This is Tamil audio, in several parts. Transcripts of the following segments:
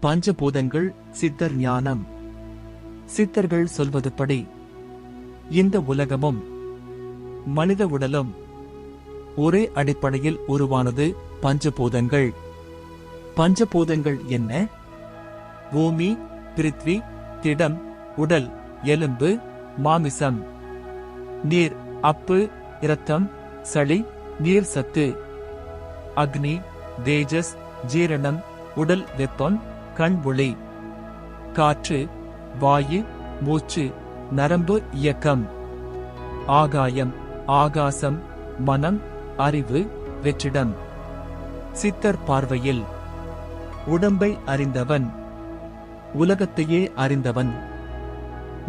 பஞ்சபூதங்கள் சித்தர் ஞானம். சித்தர்கள் சொல்வதுபடி இந்த உலகமும் மனித உடலும் ஒரே அடிப்படையில் உருவானது. பஞ்சபூதங்கள். பஞ்சபூதங்கள் என்ன? பூமி, பிருத்வி, திடம், உடல், எலும்பு, மாமிசம், நீர், அப்பு, இரத்தம், சளி, நீர் சத்து, அக்னி, தேஜஸ், ஜீரணம், உடல் வெப்பம், கண் ஒளி, காற்று, வாயு, மூச்சு, நரம்பு இயக்கம், ஆகாயம், ஆகாசம், மனம், அறிவு, வெற்றிடம். சித்தர் பார்வையில் உடம்பை அறிந்தவன் உலகத்தையே அறிந்தவன்.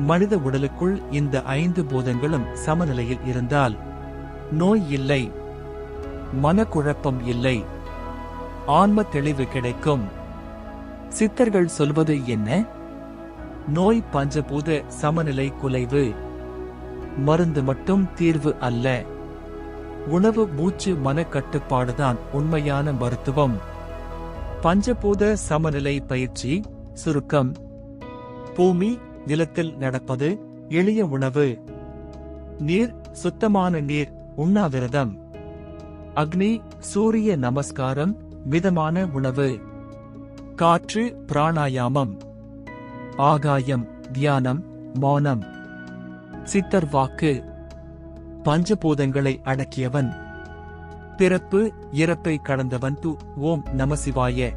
மனித உடலுக்குள் இந்த 5 பூதங்களும் சமநிலையில் இருந்தால் நோய் இல்லை, மனக்குழப்பம் இல்லை, ஆன்ம தெளிவு கிடைக்கும். சித்தர்கள் சொல்வது என்ன? நோய் பஞ்சபூத சமநிலை குலைவு. மருந்து மட்டும் தீர்வு அல்ல. உணவு, மூச்சு, மனக்கட்டுப்பாடுதான் உண்மையான மருத்துவம். பஞ்சபூத சமநிலை பயிற்சி சுருக்கம். பூமி, நிலத்தில் நடப்பது, எளிய உணவு. நீர், சுத்தமான நீர், உண்ணாவிரதம். அக்னி, சூரிய நமஸ்காரம், மிதமான உணவு. காற்று, பிராணாயாமம். ஆகாயம், தியானம், மௌனம். சித்தர் வாக்கு. பஞ்சபூதங்களை அடக்கியவன், பிறப்பு இறப்பை கடந்தவன். ஓம் நமசிவாய.